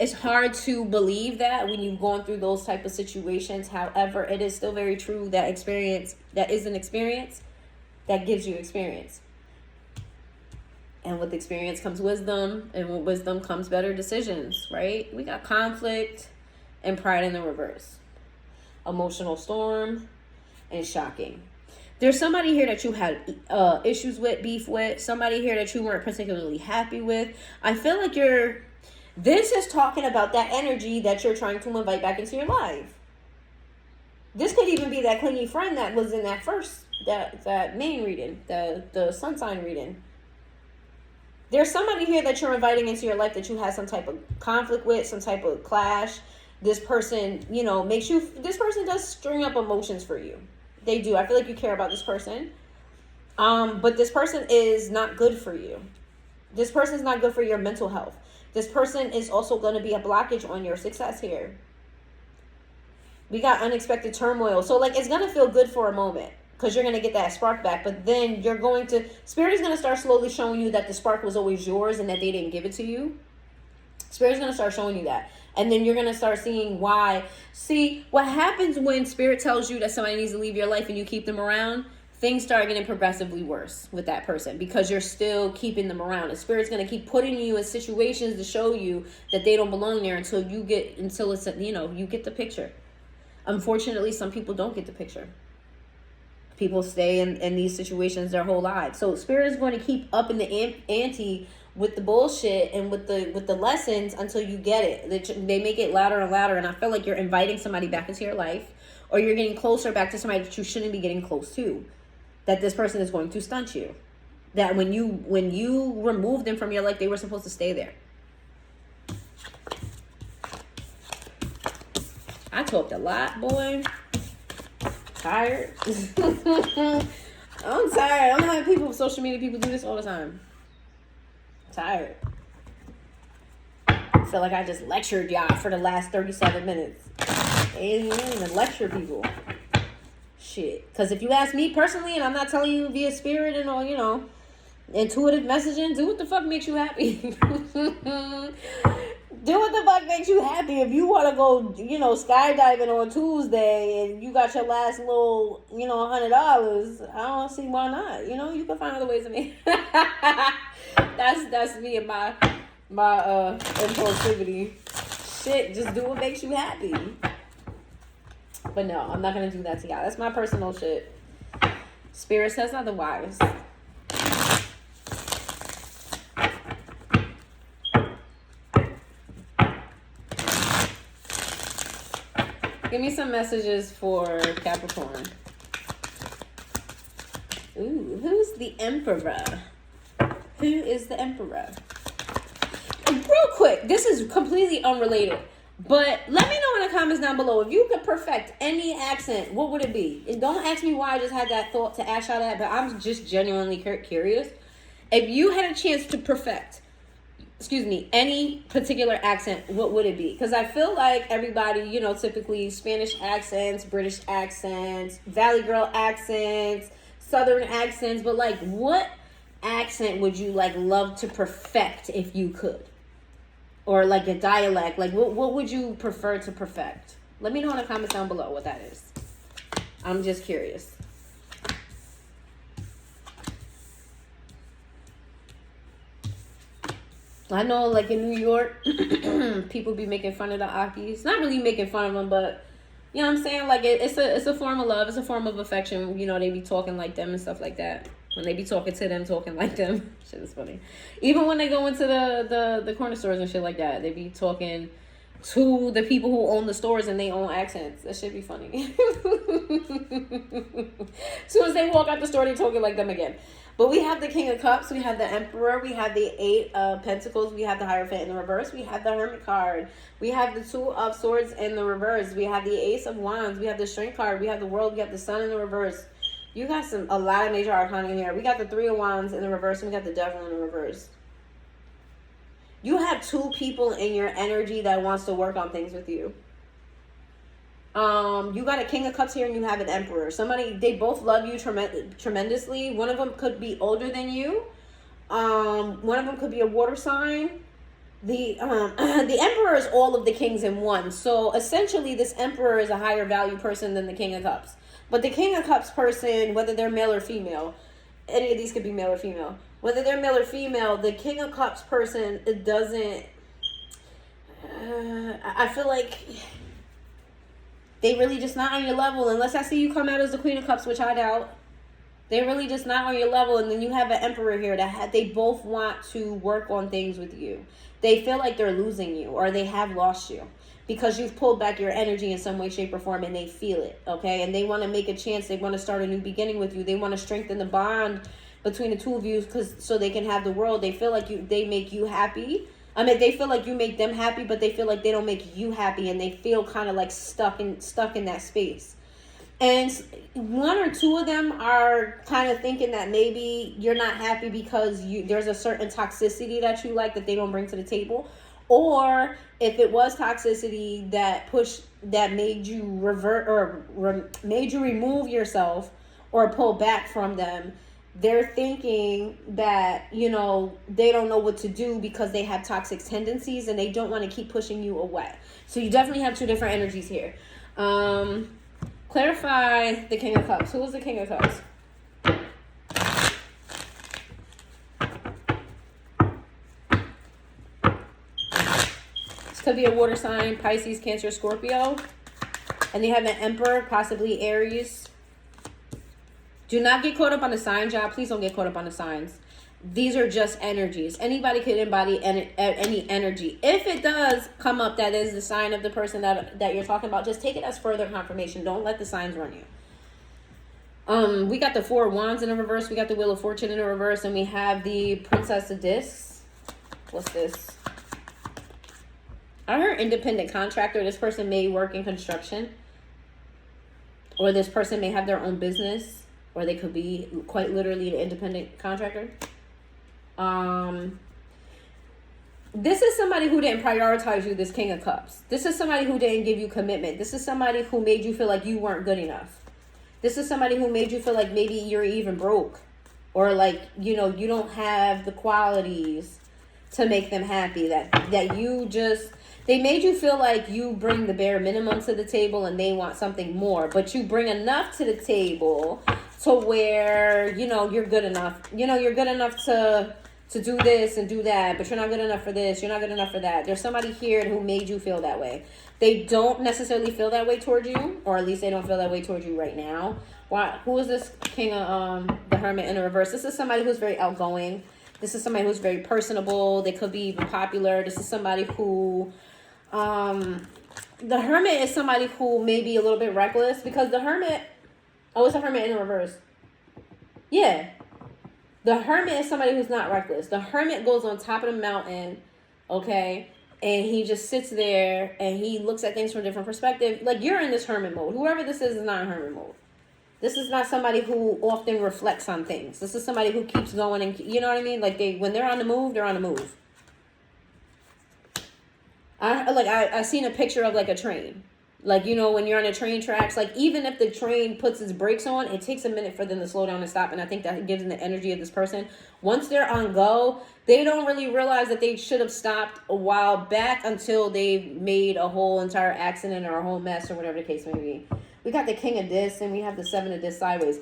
it's hard to believe that when you've gone through those type of situations. However, it is still very true that experience, that is an experience that gives you experience. And with experience comes wisdom, and with wisdom comes better decisions, right? We got conflict and pride in the reverse. Emotional storm and shocking. There's somebody here that you had issues with, beef with, somebody here that you weren't particularly happy with. I feel like this is talking about that energy that you're trying to invite back into your life. This could even be that clingy friend that was in that first, that main reading, the sun sign reading. There's somebody here that you're inviting into your life that you had some type of conflict with, some type of clash. This person, you know, this person does string up emotions for you. They do. I feel like you care about this person. But this person is not good for you. This person is not good for your mental health. This person is also going to be a blockage on your success here. We got unexpected turmoil. So like, it's going to feel good for a moment because you're going to get that spark back. But then Spirit is going to start slowly showing you that the spark was always yours and that they didn't give it to you. Spirit is going to start showing you that. And then you're going to start seeing why. See, what happens when Spirit tells you that somebody needs to leave your life and you keep them around, things start getting progressively worse with that person because you're still keeping them around. And Spirit's going to keep putting you in situations to show you that they don't belong there until you get the picture. Unfortunately, some people don't get the picture. People stay in these situations their whole lives. So Spirit is going to keep up in the ante with the bullshit and with the lessons until you get it. They make it louder and louder, and I feel like you're inviting somebody back into your life, or you're getting closer back to somebody that you shouldn't be getting close to. That this person is going to stunt you. That when you remove them from your life, they were supposed to stay there. I talked a lot, boy. Tired. I'm tired. I don't know how social media people do this all the time. Tired. I feel like I just lectured y'all for the last 37 minutes. And you didn't even lecture people. Shit. Because if you ask me personally, and I'm not telling you via Spirit and all, you know, intuitive messaging, do what the fuck makes you happy. Do what the fuck makes you happy. If you want to go, you know, skydiving on Tuesday and you got your last little, you know, $100, I don't see why not. You know, you can find other ways to make. That's me and my impulsivity. Shit, just do what makes you happy. But no, I'm not gonna do that to y'all. That's my personal shit. Spirit says otherwise. Give me some messages for Capricorn. Ooh, who's the Emperor? Who is the Emperor? Real quick, this is completely unrelated, but let me know in the comments down below if you could perfect any accent, what would it be? And don't ask me why I just had that thought to ask y'all that, but I'm just genuinely curious. If you had a chance to perfect, any particular accent, what would it be? Because I feel like everybody, you know, typically Spanish accents, British accents, Valley Girl accents, Southern accents, but like what accent would you like love to perfect if you could? Or like a dialect, like what would you prefer to perfect? Let me know in the comments down below what that is. I'm just curious. I know, like in New York, people be making fun of the Akis. Not really making fun of them, but you know what I'm saying? Like it's a form of love. It's a form of affection. You know, they be talking like them and stuff like that. When they be talking to them, talking like them. Shit is funny. Even when they go into the corner stores and shit like that, they be talking to the people who own the stores and they own accents. That should be funny. As soon as they walk out the store, they talking like them again. But we have the King of Cups, we have the Emperor, we have the Eight of Pentacles, we have the Hierophant in the reverse, we have the Hermit card, we have the Two of Swords in the reverse, we have the Ace of Wands, we have the Strength card, we have the World, we have the Sun in the reverse. You got a lot of major arcana in here. We got the Three of Wands in the reverse, and we got the Devil in the reverse. You have two people in your energy that wants to work on things with you. You got a King of Cups here and you have an Emperor. Somebody, they both love you tremendously. One of them could be older than you. One of them could be a water sign. The Emperor is all of the kings in one. So essentially this Emperor is a higher value person than the King of Cups. But the King of Cups person, whether they're male or female, any of these could be male or female. Whether they're male or female, the King of Cups person, it doesn't, I feel like they really just not on your level. Unless I see you come out as the Queen of Cups, which I doubt. They really just not on your level. And then you have an Emperor here that they both want to work on things with you. They feel like they're losing you or they have lost you because you've pulled back your energy in some way, shape, or form, and they feel it, okay? And they want to make a chance. They want to start a new beginning with you. They want to strengthen the bond between the two of you so they can have the world. They feel like they make you happy. I mean, they feel like you make them happy, but they feel like they don't make you happy, and they feel kind of like stuck in that space. And one or two of them are kind of thinking that maybe you're not happy because there's a certain toxicity that you like that they don't bring to the table. Or if it was toxicity that made you revert or made you remove yourself or pull back from them, they're thinking that, you know, they don't know what to do because they have toxic tendencies and they don't want to keep pushing you away. So you definitely have two different energies here. Clarify the King of Cups. Who is the King of Cups? This could be a water sign, Pisces, Cancer, Scorpio. And they have an Emperor, possibly Aries. Do not get caught up on the signs, y'all. Please don't get caught up on the signs. These are just energies. Anybody could embody any energy. If it does come up that is the sign of the person that you're talking about, just take it as further confirmation. Don't let the signs run you. We got the Four of Wands in the reverse. We got the Wheel of Fortune in the reverse. And we have the Princess of Discs. What's this? I heard independent contractor. This person may work in construction. Or this person may have their own business. Or they could be quite literally an independent contractor. This is somebody who didn't prioritize you, this King of Cups. This is somebody who didn't give you commitment. This is somebody who made you feel like you weren't good enough. This is somebody who made you feel like maybe you're even broke. Or like, you know, you don't have the qualities to make them happy. That you just... They made you feel like you bring the bare minimum to the table and they want something more. But you bring enough to the table to where, you know, you're good enough. You know, you're good enough to do this and do that, but you're not good enough for this. You're not good enough for that. There's somebody here who made you feel that way. They don't necessarily feel that way towards you, or at least they don't feel that way towards you right now. Why? Who is this King of the Hermit in the reverse? This is somebody who's very outgoing. This is somebody who's very personable. They could be even popular. This is somebody who... the Hermit is somebody who may be a little bit reckless because the Hermit... Oh, it's a Hermit in the reverse. Yeah. The Hermit is somebody who's not reckless. The Hermit goes on top of the mountain, okay? And he just sits there and he looks at things from a different perspective. Like, you're in this Hermit mode. Whoever this is not in Hermit mode. This is not somebody who often reflects on things. This is somebody who keeps going and, you know what I mean? Like, when they're on the move, they're on the move. I seen a picture of like a train. Like, you know, when you're on the train tracks, like even if the train puts its brakes on, it takes a minute for them to slow down and stop. And I think that gives them the energy of this person. Once they're on go, they don't really realize that they should have stopped a while back until they've made a whole entire accident or a whole mess or whatever the case may be. We got the King of Discs and we have the Seven of Discs sideways.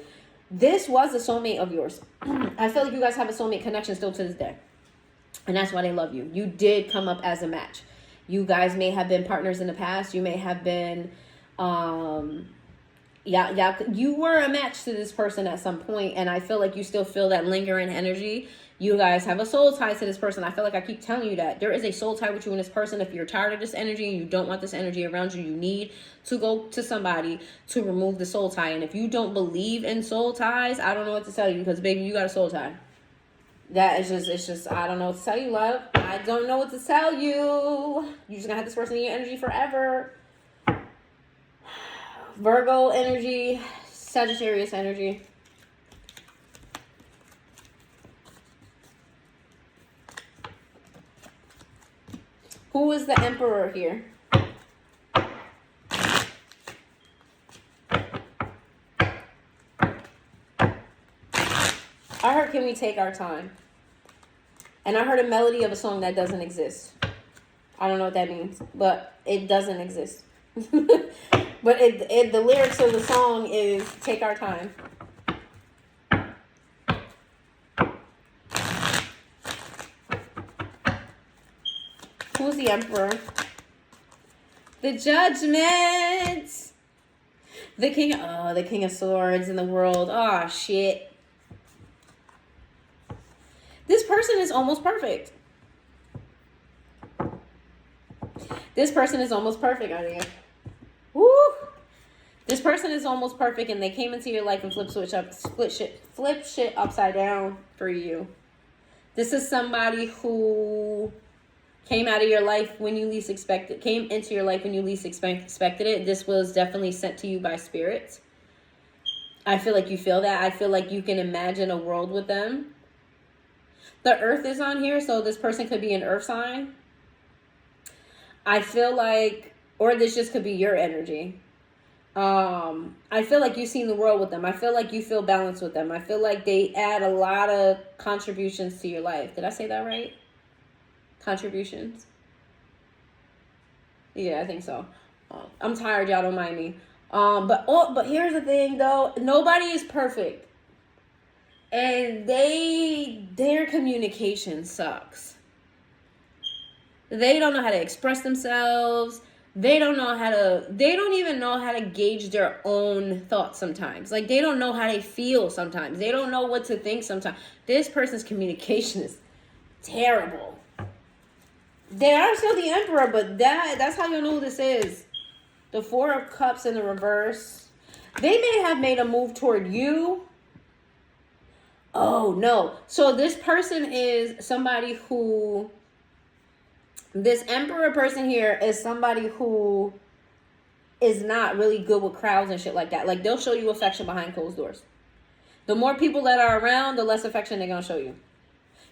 This was a soulmate of yours. I feel like you guys have a soulmate connection still to this day. And that's why they love you. You did come up as a match. You guys may have been partners in the past. You may have been, you were a match to this person at some point, and I feel like you still feel that lingering energy. You guys have a soul tie to this person. I feel like I keep telling you that. There is a soul tie with you and this person. If you're tired of this energy and you don't want this energy around you, you need to go to somebody to remove the soul tie. And if you don't believe in soul ties, I don't know what to tell you, because baby, you got a soul tie. That is just, it's just, I don't know what to tell you, love. I don't know what to tell you. You're just gonna have this person in your energy forever. Virgo energy, Sagittarius energy. Who is the Emperor here? I heard, can we take our time? And I heard a melody of a song that doesn't exist. I don't know what that means, but it doesn't exist. But the lyrics of the song is take our time. Who's the Emperor? The Judgment. The King of Swords in the world. Oh, shit. This person is almost perfect. This person is almost perfect, Anya. Woo! This person is almost perfect, and they came into your life and flip shit upside down for you. This is somebody who came out of your life when you least expected, came into your life when you least expected it. This was definitely sent to you by spirit. I feel like you feel that. I feel like you can imagine a world with them. The earth is on here, so this person could be an earth sign. I feel like, or this just could be your energy. I feel like you've seen the world with them. I feel like you feel balanced with them. I feel like they add a lot of contributions to your life. Did I say that right? Contributions. Yeah, I think so. I'm tired, y'all, don't mind me. But here's the thing, though. Nobody is perfect. And their communication sucks. They don't know how to express themselves. They don't even know how to gauge their own thoughts sometimes. Like, they don't know how they feel sometimes. They don't know what to think sometimes. This person's communication is terrible. They are still the Emperor, but that's how you'll know who this is. The Four of Cups in the reverse. They may have made a move toward you. Oh, no. So this person is somebody who... This Emperor person here is somebody who is not really good with crowds and shit like that. Like, they'll show you affection behind closed doors. The more people that are around, the less affection they're going to show you.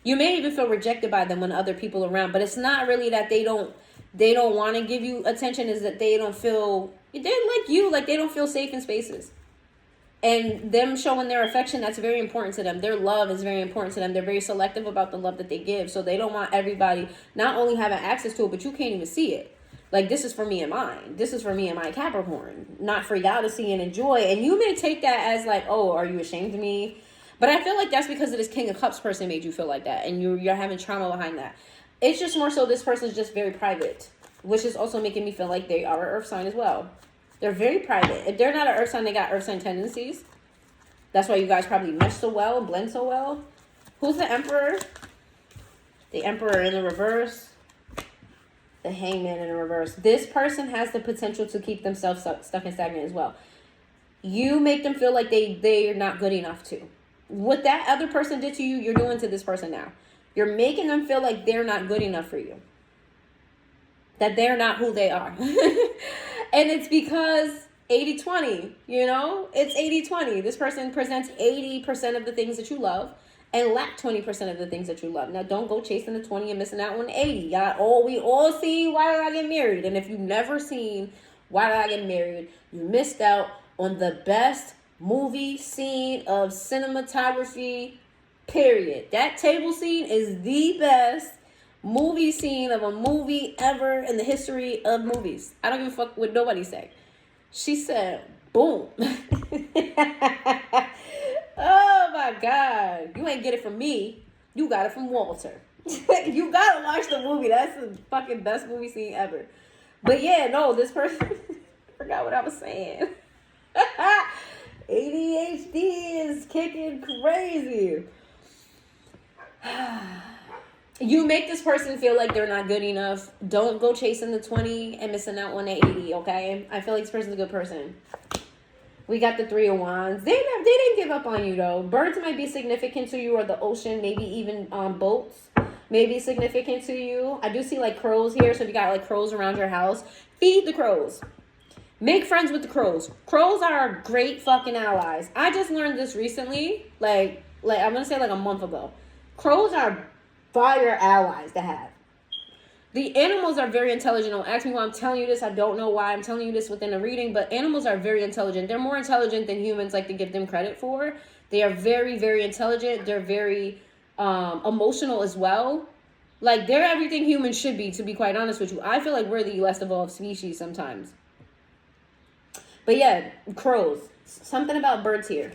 You may even feel rejected by them when other people are around, but it's not really that they don't want to give you attention. Is that they don't feel, they're like you, like they don't feel safe in spaces. And them showing their affection, that's very important to them. Their love is very important to them. They're very selective about the love that they give. So they don't want everybody not only having access to it, but you can't even see it. Like, this is for me and mine. This is for me and my Capricorn. Not for y'all to see and enjoy. And you may take that as like, oh, are you ashamed of me? But I feel like that's because of this King of Cups person made you feel like that. And you're having trauma behind that. It's just more so this person is just very private. Which is also making me feel like they are an earth sign as well. They're very private. If they're not an earth sign, they got earth sign tendencies. That's why you guys probably mesh so well and blend so well. Who's the Emperor? The Emperor in the reverse. The Hangman in the reverse. This person has the potential to keep themselves stuck and stagnant as well. You make them feel like they're not good enough to. What that other person did to you, you're doing to this person now. You're making them feel like they're not good enough for you. That they're not who they are. And it's because 80-20, you know? It's 80-20. This person presents 80% of the things that you love and lack 20% of the things that you love. Now, don't go chasing the 20 and missing out on 80. We all seen Why Did I Get Married? And if you've never seen Why Did I Get Married, you missed out on the best movie scene of cinematography, period. That table scene is the best movie scene of a movie ever in the history of movies. I don't give a fuck what nobody say. She said, boom. Oh my God. You ain't get it from me. You got it from Walter. You gotta watch the movie. That's the fucking best movie scene ever. But yeah, no, this person, I forgot what I was saying. ADHD is kicking crazy. You make this person feel like they're not good enough. Don't go chasing the 20 and missing out on the 80, okay? I feel like this person's a good person. We got the 3 of Wands. They didn't give up on you, though. Birds might be significant to you, or the ocean, maybe even boats may be significant to you. I do see, like, crows here, so if you got, like, crows around your house, feed the crows. Make friends with the crows. Crows are great fucking allies. I just learned this recently, like I'm going to say, like, a month ago. Crows are fire allies to have. The animals are very intelligent. Don't ask me why I'm telling you this. I don't know why I'm telling you this within a reading, but animals are very intelligent. They're more intelligent than humans like to give them credit for. They are very, very intelligent. They're very emotional as well. Like, they're everything humans should be, to be quite honest with you. I feel like we're the less evolved species sometimes. But yeah, crows. Something about birds here.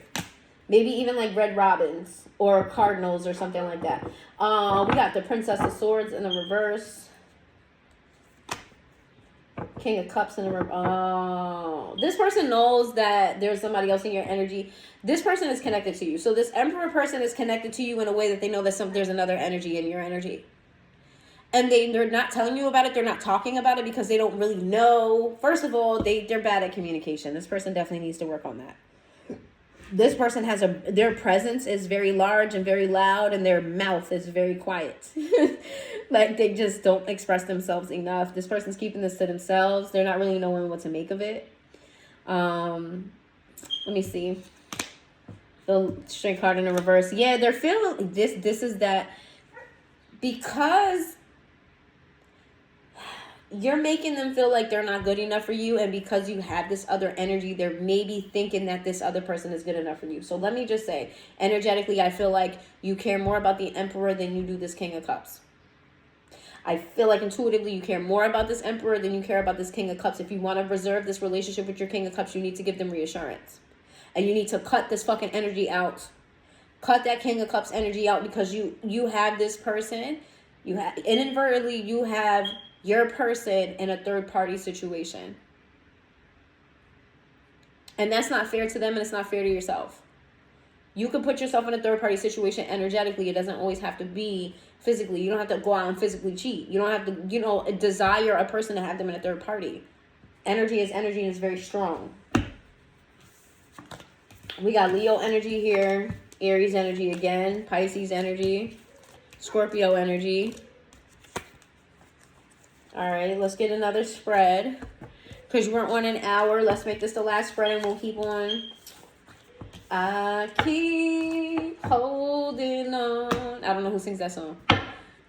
Maybe even like red robins or cardinals or something like that. We got the Princess of Swords in the reverse. King of Cups in the reverse. This person knows that there's somebody else in your energy. This person is connected to you. So this Emperor person is connected to you in a way that they know that there's another energy in your energy. And they're not telling you about it. They're not talking about it because they don't really know. First of all, they're bad at communication. This person definitely needs to work on that. This person has their presence is very large and very loud, and their mouth is very quiet. Like, they just don't express themselves enough. This person's keeping this to themselves. They're not really knowing what to make of it. Let me see. The Strength card in the reverse. Yeah, they're feeling this. This is that because you're making them feel like they're not good enough for you, and because you have this other energy, they're maybe thinking that this other person is good enough for you. So let me just say, energetically, I feel like you care more about the Emperor than you do this King of Cups. I feel like intuitively you care more about this Emperor than you care about this King of Cups. If you want to reserve this relationship with your King of Cups, you need to give them reassurance. And you need to cut this fucking energy out. Cut that King of Cups energy out, because you have this person. You have, inadvertently, you have your person in a third-party situation. And that's not fair to them, and it's not fair to yourself. You can put yourself in a third-party situation energetically. It doesn't always have to be physically. You don't have to go out and physically cheat. You don't have to, desire a person to have them in a third party. Energy is energy, and it's very strong. We got Leo energy here. Aries energy again. Pisces energy. Scorpio energy. All right, let's get another spread. Because we're on an hour. Let's make this the last spread, and we'll keep on. I keep holding on. I don't know who sings that song.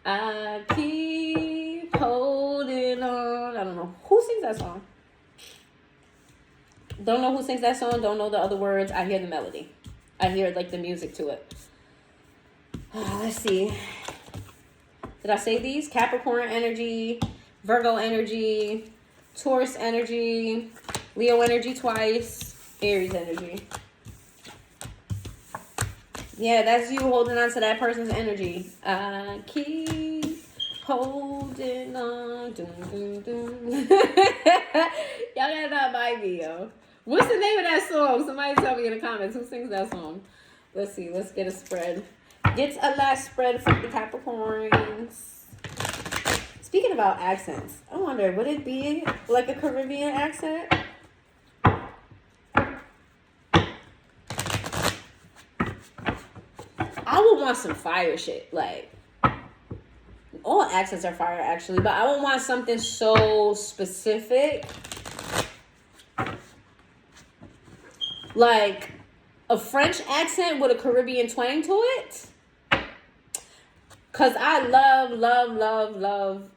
I keep holding on. I don't know who sings that song. Don't know who sings that song. Don't know the other words. I hear the melody. I hear like the music to it. Let's see. Did I say these? Capricorn energy, Virgo energy, Taurus energy, Leo energy twice, Aries energy. Yeah, that's you holding on to that person's energy. I keep holding on. Dun, dun, dun. Y'all gotta not buy me, yo. What's the name of that song? Somebody tell me in the comments who sings that song. Let's see. Let's get a spread. Get a last spread for the Capricorns. Speaking about accents, I wonder, would it be like a Caribbean accent? I would want some fire shit. Like, all accents are fire, actually. But I would want something so specific. Like a French accent with a Caribbean twang to it. Because I love.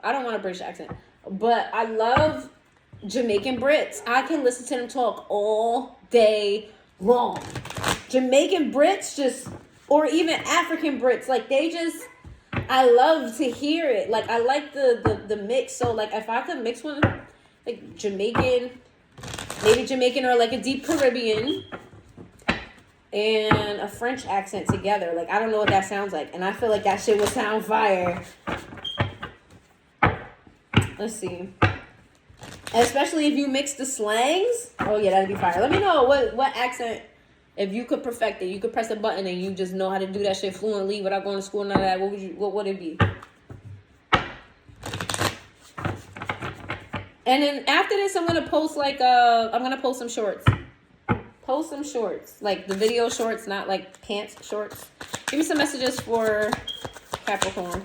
I don't want a British accent. But I love Jamaican Brits. I can listen to them talk all day long. Jamaican Brits just, or even African Brits, like they just, I love to hear it. Like I like the mix. So like if I could mix one, like Jamaican, maybe Jamaican or like a deep Caribbean and a French accent together. Like I don't know what that sounds like. And I feel like that shit would sound fire. Let's see. Especially if you mix the slangs. Oh yeah, that'd be fire. Let me know what accent If you could perfect it, you could press a button and you just know how to do that shit fluently without going to school and all that, what would it be? And then after this, I'm gonna post some shorts. Post some shorts, like the video shorts, not like pants shorts. Give me some messages for Capricorn.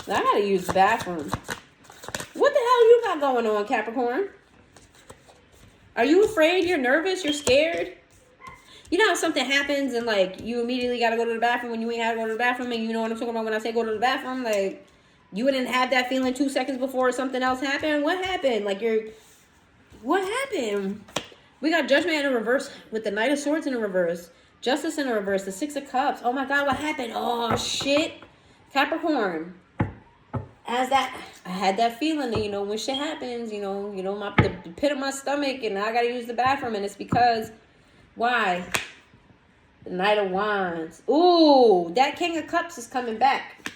Now I gotta use the bathroom. What the hell you got going on, Capricorn? Are you afraid? You're nervous? You're scared? You know how something happens and like you immediately gotta go to the bathroom when you ain't had to go to the bathroom, and you know what I'm talking about when I say go to the bathroom? Like, you wouldn't have that feeling 2 seconds before something else happened? What happened? What happened? We got Judgment in the reverse with the Knight of Swords in the reverse. Justice in the reverse. The Six of Cups. Oh my God, what happened? Oh shit. Capricorn. I had that feeling that, when shit happens, the pit of my stomach and I gotta use the bathroom, and it's because, why? The Knight of Wands. Ooh, that King of Cups is coming back.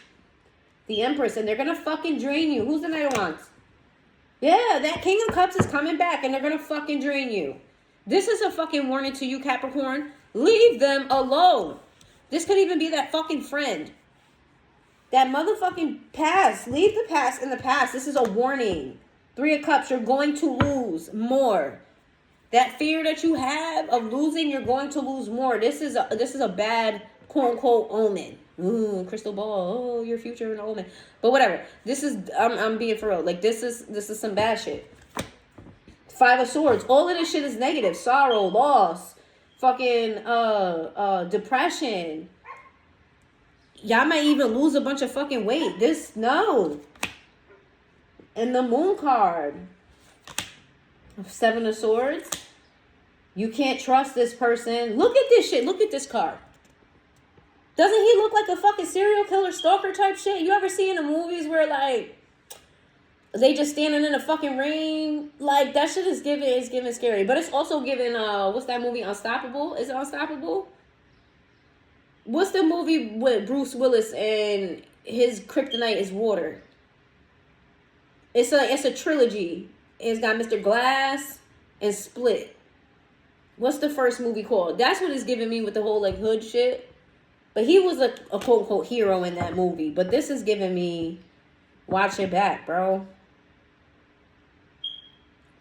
The Empress, and they're gonna fucking drain you. Who's the Knight of Wands? Yeah, that King of Cups is coming back and they're gonna fucking drain you. This is a fucking warning to you, Capricorn. Leave them alone. This could even be that fucking friend. That motherfucking past. Leave the past in the past. This is a warning. Three of Cups, you're going to lose more. That fear that you have of losing, you're going to lose more. This is a bad, quote unquote, omen. Ooh, crystal ball. Oh, your future and omen. But whatever. I'm being for real. Like, this is some bad shit. Five of Swords. All of this shit is negative. Sorrow, loss, fucking depression. Y'all might even lose a bunch of fucking weight. No. And the Moon card. Seven of Swords. You can't trust this person. Look at this shit. Look at this card. Doesn't he look like a fucking serial killer stalker type shit? You ever see in the movies where like they just standing in the fucking rain? Like, that shit is giving scary. But it's also giving what's that movie, Unstoppable? Is it Unstoppable? What's the movie with Bruce Willis and his kryptonite is water? It's a trilogy. It's got Mr. Glass and Split. What's the first movie called? That's what it's giving me with the whole like hood shit. But he was a quote unquote hero in that movie. But this is giving me, watch your back, bro.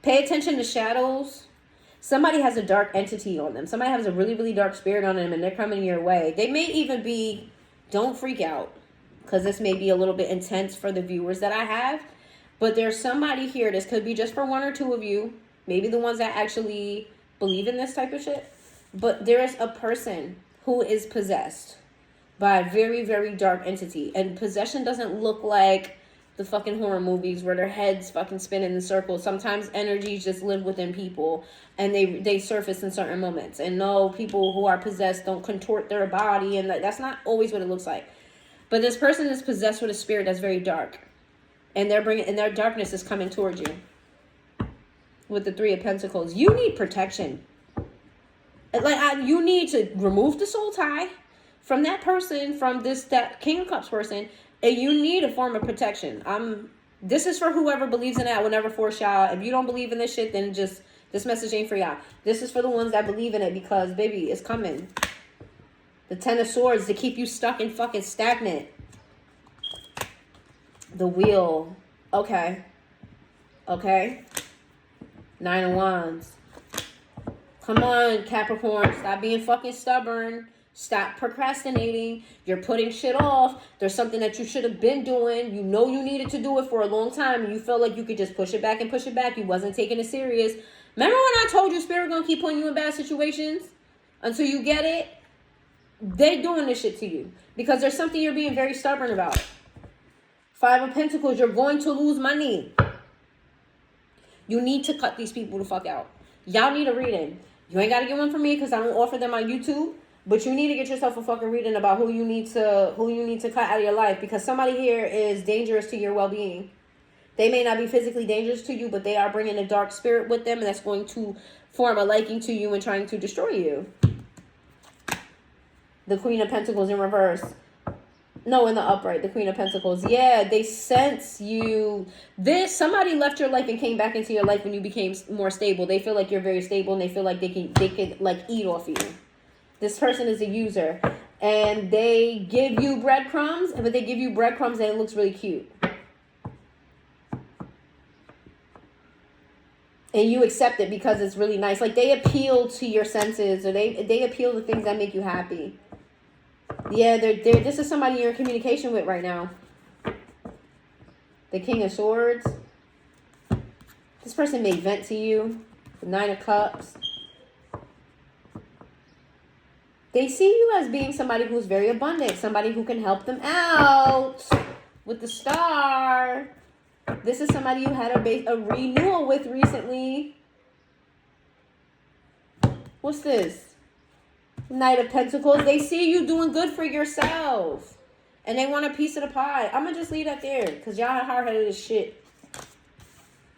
Pay attention to shadows. Somebody has a dark entity on them. Somebody has a really, really dark spirit on them and they're coming your way. They may even be, don't freak out, because this may be a little bit intense for the viewers that I have. But there's somebody here. This could be just for one or two of you. Maybe the ones that actually believe in this type of shit. But there is a person who is possessed by a very, very dark entity. And possession doesn't look like the fucking horror movies where their heads fucking spin in circles. Sometimes energies just live within people and they surface in certain moments. And no, people who are possessed don't contort their body, and that's not always what it looks like. But this person is possessed with a spirit that's very dark. And their darkness is coming towards you. With the Three of Pentacles. You need protection. You need to remove the soul tie from that person, from that King of Cups person, and you need a form of protection. This is for whoever believes in it. I will never force y'all. If you don't believe in this shit, then just, this message ain't for y'all. This is for the ones that believe in it, because, baby, it's coming. The Ten of Swords to keep you stuck and fucking stagnant. The Wheel. Okay. Nine of Wands. Come on, Capricorn. Stop being fucking stubborn. Stop procrastinating. You're putting shit off. There's something that you should have been doing. You know you needed to do it for a long time, and you felt like you could just push it back and push it back. You wasn't taking it serious. Remember when I told you Spirit gonna keep putting you in bad situations until you get it? They doing this shit to you because there's something you're being very stubborn about. Five of Pentacles. You're going to lose money. You need to cut these people the fuck out. Y'all need a reading. You ain't got to get one from me because I don't offer them on YouTube. But you need to get yourself a fucking reading about who you need to cut out of your life, because somebody here is dangerous to your well-being. They may not be physically dangerous to you, but they are bringing a dark spirit with them, and that's going to form a liking to you and trying to destroy you. The Queen of Pentacles in reverse. No, in the upright, the Queen of Pentacles. Yeah, they sense you. Somebody left your life and came back into your life when you became more stable. They feel like you're very stable, and they feel like they can like eat off you. This person is a user, and they give you breadcrumbs, but they give you breadcrumbs and it looks really cute. And you accept it because it's really nice. Like, they appeal to your senses, or they appeal to things that make you happy. Yeah, this is somebody you're in communication with right now. The King of Swords. This person may vent to you. The Nine of Cups. They see you as being somebody who's very abundant. Somebody who can help them out. With the Star. This is somebody you had a renewal with recently. What's this? Knight of Pentacles. They see you doing good for yourself. And they want a piece of the pie. I'm going to just leave that there. Because y'all hard-headed as shit.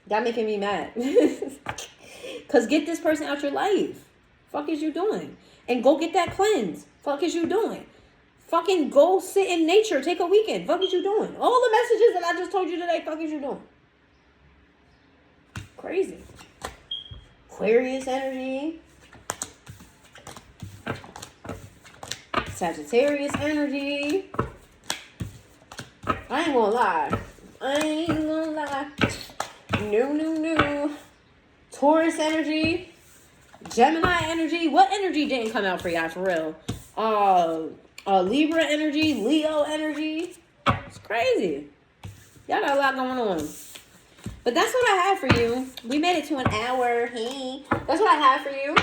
Y'all making me mad. Because get this person out your life. Fuck is you doing? And go get that cleanse. Fuck is you doing? Fucking go sit in nature. Take a weekend. Fuck is you doing? All the messages that I just told you today. Fuck is you doing? Crazy. Aquarius energy. Sagittarius energy. I ain't gonna lie. No. Taurus energy. Gemini energy. What energy didn't come out for y'all, for real? Libra energy. Leo energy. It's crazy. Y'all got a lot going on. But that's what I have for you. We made it to an hour. Hey. That's what I have for you.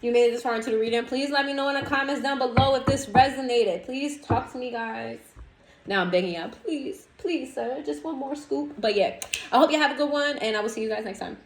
You made it this far into the reading. Please let me know in the comments down below if this resonated. Please talk to me, guys. Now I'm begging y'all. Please, sir. Just one more scoop. But yeah, I hope you have a good one, and I will see you guys next time.